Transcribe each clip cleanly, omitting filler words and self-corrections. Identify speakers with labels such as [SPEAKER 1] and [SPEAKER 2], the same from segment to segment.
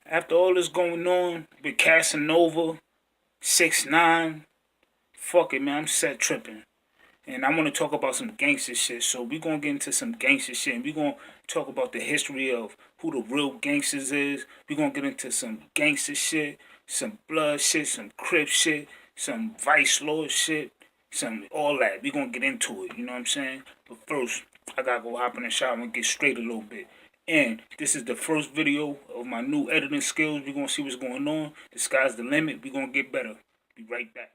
[SPEAKER 1] After all this going on with Casanova, 6ix9ine, fuck it, man, I'm set tripping. And I want to talk about some gangster shit. So we gonna get into some gangster shit, and we gonna talk about the history of who the real gangsters is. We gonna get into some gangster shit, some blood shit, some crip shit, some vice lord shit, some all that. We gonna get into it. You know what I'm saying? But first, I gotta go hop in the shower and get straight a little bit. And this is the first video of my new editing skills. We gonna see what's going on. The sky's the limit. We gonna get better. Be right back.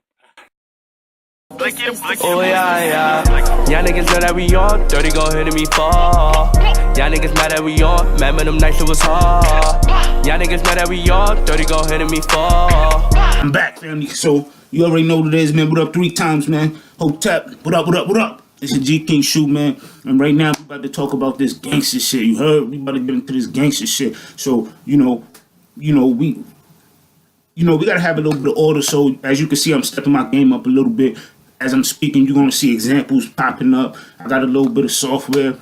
[SPEAKER 2] Oh yeah, yeah. Y'all niggas know that we on 30 gon' hit me fall. Y'all niggas mad that we on, mad when them nights it was hard. Y'all niggas know that we on 30 gon' hit me fall.
[SPEAKER 1] I'm back, family. So you already know what it is, man. What up 3 times, man? Hotep. What up, what up, what up? It's a G King shoot, man. And right now we about to talk about this gangster shit. You heard? We about to get into this gangster shit. So, we gotta have a little bit of order. So as you can see, I'm stepping my game up a little bit. As I'm speaking, you're gonna see examples popping up. I got a little bit of software,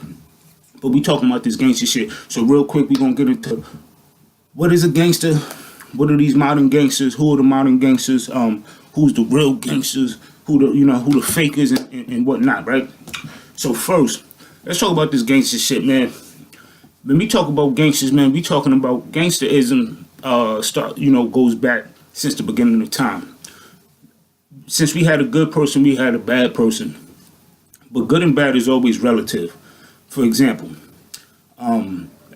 [SPEAKER 1] but we talking about this gangster shit. So real quick, we gonna get into what is a gangster, what are these modern gangsters, who are the modern gangsters, who's the real gangsters, who the fakers and whatnot, right? So first, let's talk about this gangster shit, man. When we talk about gangsters, man, we talking about gangsterism. Goes back since the beginning of time. Since we had a good person, we had a bad person. But good and bad is always relative. For example,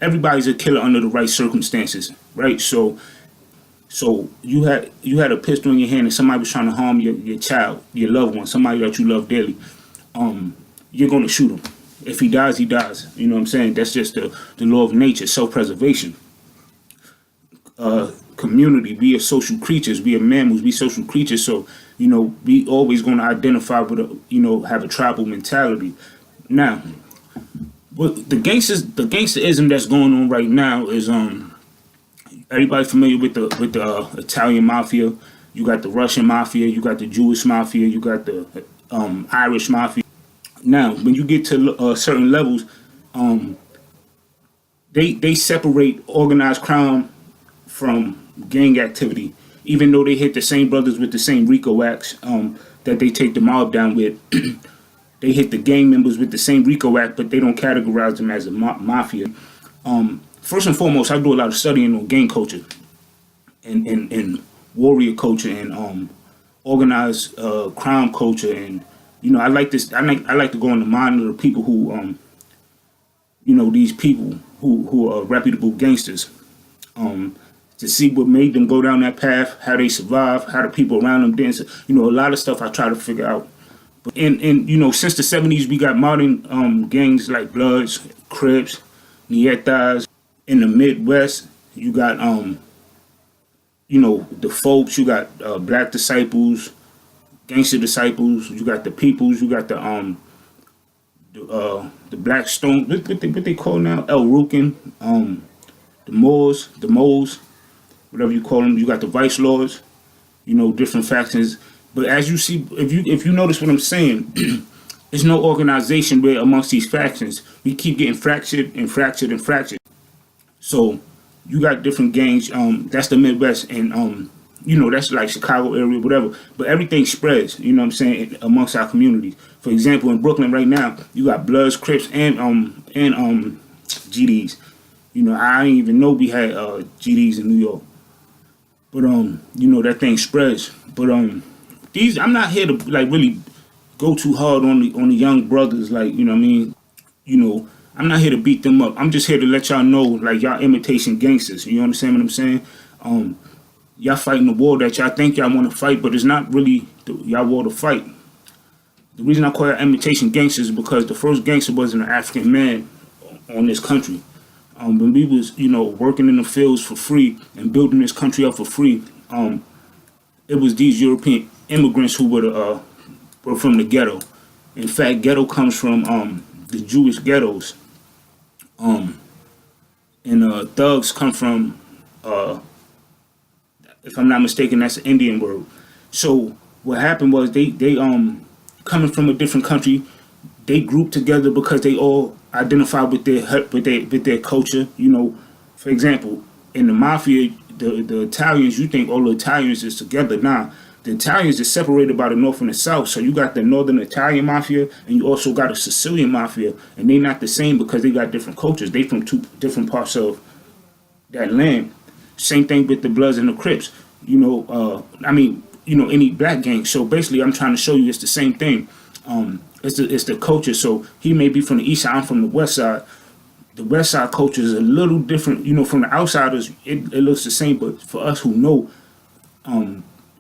[SPEAKER 1] everybody's a killer under the right circumstances, right? So you had a pistol in your hand and somebody was trying to harm your child, your loved one, somebody that you love dearly. You're gonna shoot him. If he dies, he dies. You know what I'm saying? That's just the law of nature, self-preservation. Community, we are social creatures, we are mammals, we social creatures, so we always going to identify with have a tribal mentality. Now, what the gangsterism that's going on right now is everybody familiar with the Italian mafia. You got the Russian mafia, you got the Jewish mafia, you got the Irish mafia. Now when you get to certain levels, they separate organized crime from gang activity, even though they hit the same brothers with the same RICO acts that they take the mob down with. They hit the gang members with the same RICO act, but they don't categorize them as a mafia. First and foremost, I do a lot of studying on gang culture and warrior culture and organized crime culture, and I like this. I like to go in the mind of the people who these people who are reputable gangsters. To see what made them go down that path, how they survived, how the people around them dance. A lot of stuff I try to figure out. But since the 70s, we got modern gangs like Bloods, Crips, Nietas. In the Midwest, you got the folks. You got Black Disciples, Gangster Disciples. You got the Peoples. You got the Black Stone. What they call now? El Rukin. The Moles. Whatever you call them. You got the vice lords, different factions. But as you see, if you notice what I'm saying, there's no organization where amongst these factions. We keep getting fractured and fractured and fractured. So you got different gangs. That's the Midwest, and that's like Chicago area, whatever. But everything spreads. You know what I'm saying, amongst our communities. For example, in Brooklyn right now, you got Bloods, Crips, and GDs. I didn't even know we had GDs in New York. But that thing spreads. But I'm not here to like really go too hard on the young brothers, like, what I mean? I'm not here to beat them up. I'm just here to let y'all know, like, y'all imitation gangsters. You understand what I'm saying? Y'all fighting the war that y'all think y'all want to fight, but it's not really y'all war to fight. The reason I call y'all imitation gangsters is because the first gangster was an African man on this country. When we was, working in the fields for free and building this country up for free, it was these European immigrants who were from the ghetto. In fact, ghetto comes from the Jewish ghettos, and thugs come from, if I'm not mistaken, that's an Indian word. So what happened was they coming from a different country, they grouped together because they all identify with their culture. For example, in the mafia, the Italians, you think all the Italians is together. Nah, the Italians is separated by the North and the South. So you got the Northern Italian Mafia, and you also got a Sicilian Mafia, and they not the same because they got different cultures. They from two different parts of that land. Same thing with the Bloods and the Crips. Any black gang. So basically, I'm trying to show you it's the same thing. It's the culture. So he may be from the east side, I'm from the west side. The west side culture is a little different. From the outsiders, it looks the same, but for us who know,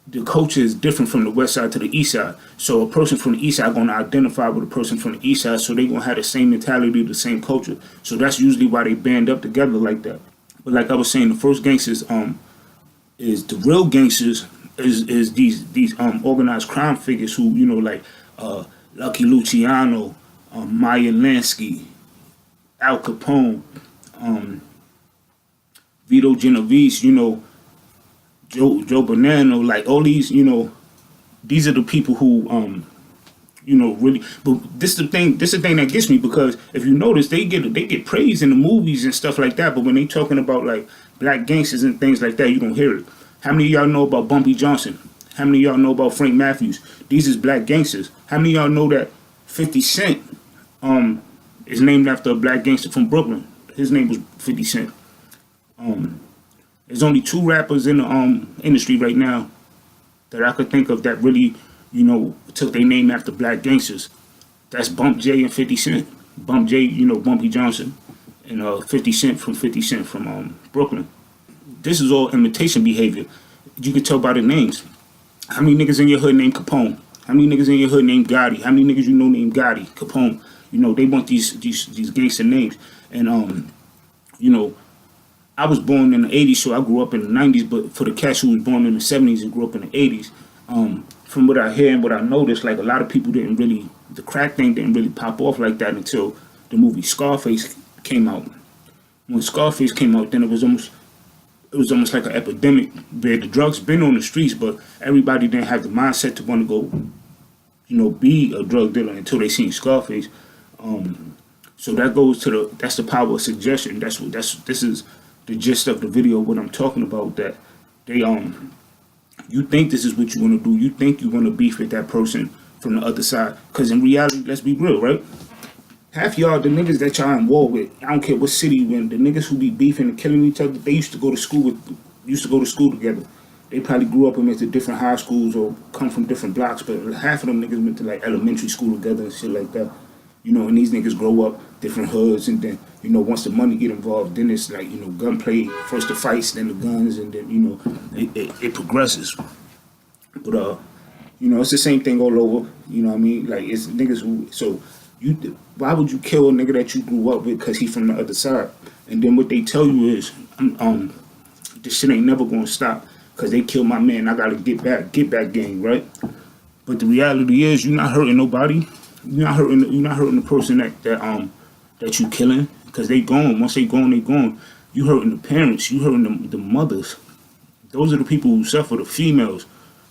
[SPEAKER 1] the culture is different from the west side to the east side. So a person from the east side going to identify with a person from the east side, so they going to have the same mentality, the same culture. So that's usually why they band up together like that. But like I was saying, the first gangsters is the real gangsters is these organized crime figures who like Lucky Luciano, Maya Lansky, Al Capone, Vito Genovese, Joe Bonanno, like all these, these are the people who really. But this is the thing that gets me, because if you notice, they get praised in the movies and stuff like that, but when they talking about like black gangsters and things like that, you don't hear it. How many of y'all know about Bumpy Johnson? How many of y'all know about Frank Matthews? These is black gangsters. How many of y'all know that 50 Cent is named after a black gangster from Brooklyn? His name was 50 Cent. There's only two rappers in the industry right now that I could think of that really, took their name after black gangsters. That's Bump J and 50 Cent. Bump J, Bumpy Johnson, and 50 Cent from Brooklyn. This is all imitation behavior. You can tell by the names. How many niggas in your hood named Capone? How many niggas in your hood named Gotti? How many niggas named Gotti, Capone? They want these gangster names. And I was born in the 80s, so I grew up in the 90s, but for the cats who was born in the 70s and grew up in the 80s, from what I hear and what I noticed, like a lot of people the crack thing didn't really pop off like that until the movie Scarface came out. When Scarface came out, then it was almost like an epidemic where the drugs been on the streets, but everybody didn't have the mindset to want to go, be a drug dealer until they seen Scarface. So that goes to that's the power of suggestion. This is the gist of the video, what I'm talking about, that they you think this is what you want to do, you think you want to beef with that person from the other side, because in reality, let's be real, right? Half y'all, the niggas that y'all involved with, I don't care what city you in, the niggas who be beefing and killing each other, they used to go to school together. They probably grew up and went to different high schools or come from different blocks, but half of them niggas went to like elementary school together and shit like that. And these niggas grow up different hoods, and then, once the money get involved, then it's like, gunplay, first the fights, then the guns, and then, it progresses. But, it's the same thing all over, what I mean? Like, it's niggas who, so, why would you kill a nigga that you grew up with because he from the other side? And then what they tell you is, this shit ain't never gonna stop because they killed my man. I gotta get back gang, right? But the reality is, you're not hurting nobody. You're not hurting the person that you killing, because they gone. Once they gone, they gone. You hurting the parents. You hurting the mothers. Those are the people who suffer. The females.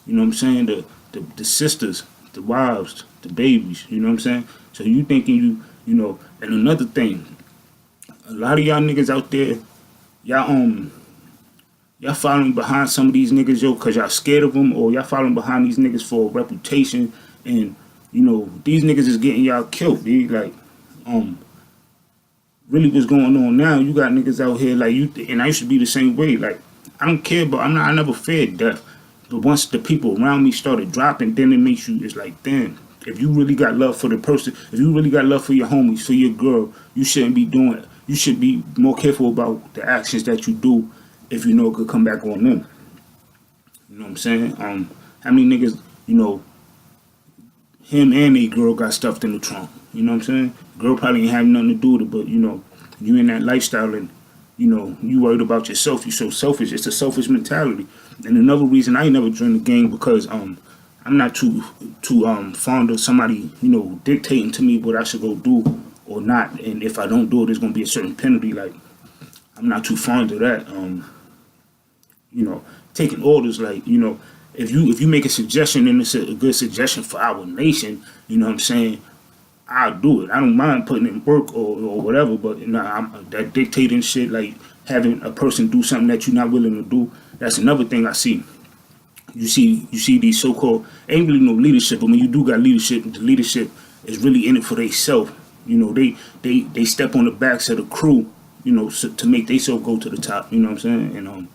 [SPEAKER 1] You know what I'm saying? The sisters, the wives, the babies. You know what I'm saying? So you thinking and another thing, a lot of y'all niggas out there, y'all following behind some of these niggas, because y'all scared of them, or y'all following behind these niggas for reputation, and these niggas is getting y'all killed, dude. Like, really what's going on now, you got niggas out here like you, and I used to be the same way. Like, I don't care, but I never feared death. But once the people around me started dropping, then it makes you, it's like, damn, if you really got love for the person, if you really got love for your homies, for your girl, you shouldn't be doing it. You should be more careful about the actions that you do if it could come back on them. You know what I'm saying? How many niggas, him and a girl got stuffed in the trunk. You know what I'm saying? Girl probably ain't have nothing to do with it, but you in that lifestyle, and you worried about yourself. You so selfish. It's a selfish mentality. And another reason I ain't never joined the gang, because I'm not too fond of somebody dictating to me what I should go do or not. And if I don't do it, there's gonna be a certain penalty. Like, I'm not too fond of that. Taking orders, like, if you make a suggestion and it's a good suggestion for our nation, you know what I'm saying, I'll do it. I don't mind putting in work or whatever, but that dictating shit, like, having a person do something that you're not willing to do. That's another thing I see. You see these so-called, ain't really no leadership, but when you do got leadership, the leadership is really in it for themselves. You know, they step on the backs of the crew, you know, so, to make themselves go to the top. You know what I'm saying? And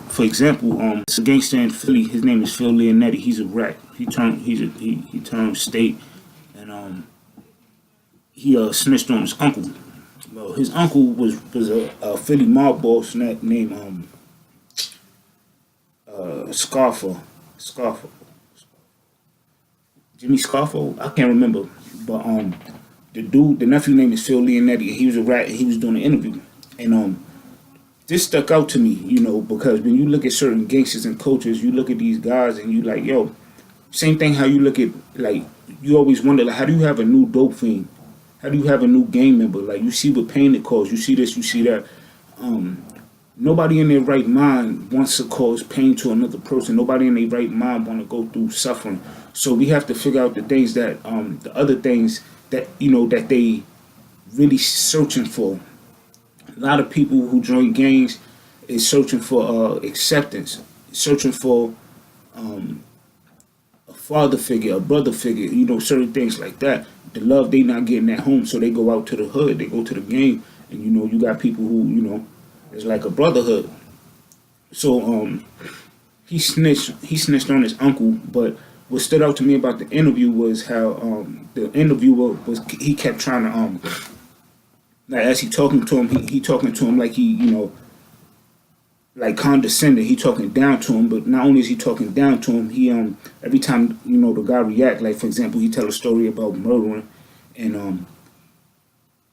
[SPEAKER 1] for example, it's a gangster in Philly. His name is Phil Leonetti. He's a rat. He turned state, and he snitched on his uncle. Well, his uncle was a Philly mob boss named Scarfo, Jimmy Scarfo. I can't remember, but the nephew name is Phil Leonetti. He was a rat. And he was doing an interview, and this stuck out to me, you know, because when you look at certain gangsters and coaches, you look at these guys and you like, yo, same thing. How you look at, like, you always wonder, like, how do you have a new dope fiend? How do you have a new gang member? Like, you see what pain it causes. You see this, you see that. Nobody in their right mind wants to cause pain to another person. Nobody in their right mind want to go through suffering. So we have to figure out the things that, the other things that, you know, that they really searching for. A lot of people who join gangs is searching for acceptance, searching for a father figure, a brother figure, you know, certain things like that. The love they not getting at home, so they go out to the hood, they go to the gang, and you know, you got people who, you know, it's like a brotherhood. So he snitched on his uncle, but what stood out to me about the interview was how the interviewer he kept trying to like, as he talking to him, he talking to him like he, you know, like condescending. He talking down to him, but not only is he talking down to him, he every time, you know, the guy react, like for example, he tell a story about murdering, and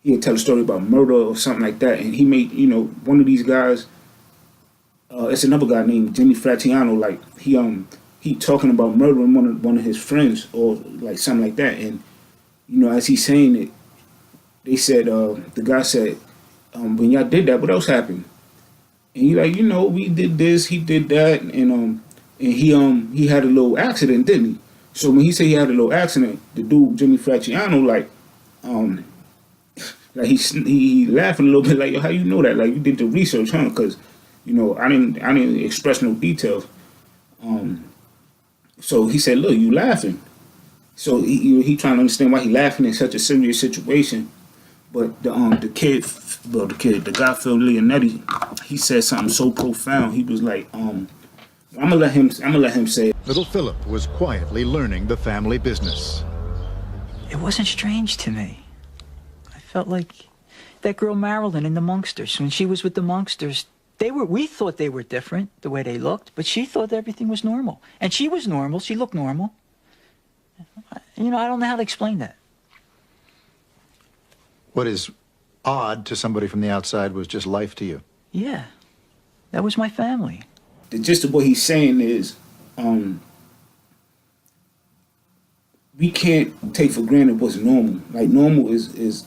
[SPEAKER 1] he'd tell a story about murder or something like that, and he made, you know, one of these guys, it's another guy named Jimmy Fratiano, like he talking about murdering one of his friends or like something like that, and you know, as he's saying it, they said, the guy said, when y'all did that, what else happened? And he like, you know, we did this, he did that, and he had a little accident, didn't he? So when he said he had a little accident, the dude Jimmy Fratiano, like he laughing a little bit, like, yo, how you know that? Like, you did the research, huh? Because, you know, I didn't express no details. So he said, look, you laughing. So he trying to understand why he laughing in such a serious situation. But the guy Phil Leonetti, he said something so profound. He was like, I'm gonna let him say it.
[SPEAKER 3] Little Philip was quietly learning the family business.
[SPEAKER 4] It wasn't strange to me. I felt like that girl Marilyn in the Monksters. When she was with the Monksters, we thought they were different, the way they looked, but she thought everything was normal. And she was normal. She looked normal. You know, I don't know how to explain that.
[SPEAKER 3] What is odd to somebody from the outside was just life to you.
[SPEAKER 4] Yeah, that was my family.
[SPEAKER 1] The gist of what he's saying is, we can't take for granted what's normal. Like, normal is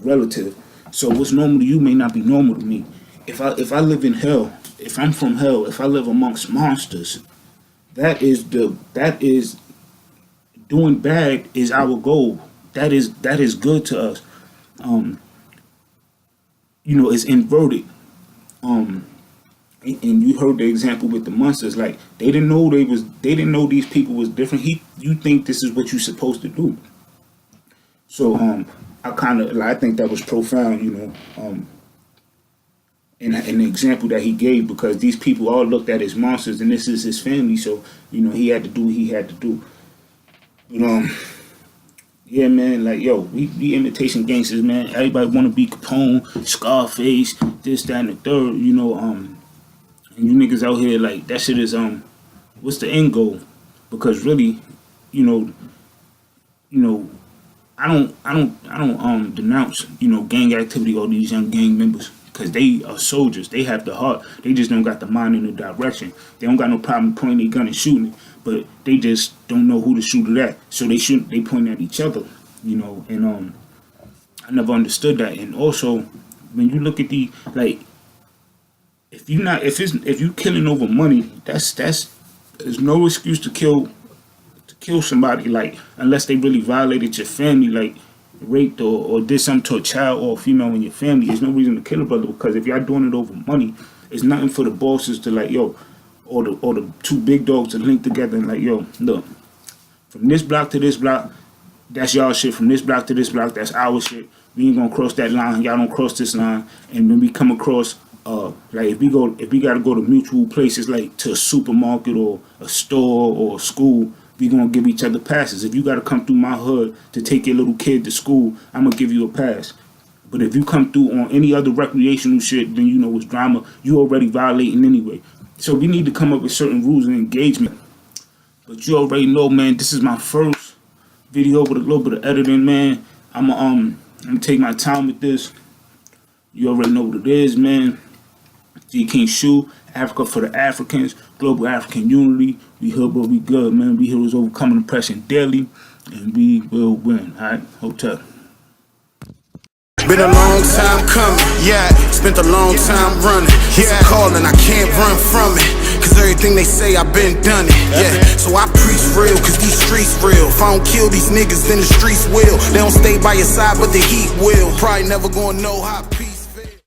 [SPEAKER 1] relative. So what's normal to you may not be normal to me. If I live in hell, if I'm from hell, if I live amongst monsters, that is doing bad is our goal. That is good to us. You know, it's inverted. And you heard the example with the monsters. Like, they didn't know these people was different. You think this is what you're supposed to do. So I think that was profound, you know, in the example that he gave, because these people all looked at as monsters, and this is his family. So, you know, he had to do what he had to do. But yeah, man, like, yo, we imitation gangsters, man. Everybody want to be Capone, Scarface, this, that, and the third, you know. And you niggas out here, like, that shit is, what's the end goal? Because really, you know, I don't denounce, you know, gang activity or these young gang members, because they are soldiers. They have the heart. They just don't got the mind in the direction. They don't got no problem pointing their gun and shooting it, but they just don't know who to shoot it at. So they point at each other, you know. And I never understood that. And also, when you look at the, like, if you killing over money, there's no excuse to kill somebody, like, unless they really violated your family. Like, raped or did something to a child or a female in your family, there's no reason to kill a brother, because if y'all doing it over money, it's nothing for the bosses to like, yo, or the two big dogs to link together and like, yo, look, from this block to this block, that's y'all shit. From this block to this block, that's our shit. We ain't gonna cross that line. Y'all don't cross this line. And when we come across, like if we gotta go to mutual places, like to a supermarket or a store or a school, we gonna give each other passes. If you gotta come through my hood to take your little kid to school, I'm gonna give you a pass. But if you come through on any other recreational shit, then you know it's drama. You already violating anyway. So we need to come up with certain rules and engagement. But you already know, man, this is my first video with a little bit of editing, man. I'm gonna take my time with this. You already know what it is, man. G King Shoe, Africa for the Africans, Global African Unity. We here, but we good, man. We heroes overcoming oppression daily, and we will win. All right, hold tight.
[SPEAKER 5] Been a long time coming, yeah. Spent a long time running. It's a call and I can't run from it. Cause everything they say I've been done it, yeah. So I preach real, cause these streets real. If I don't kill these niggas, then the streets will. They don't stay by your side, but the heat will. Probably never gonna know how people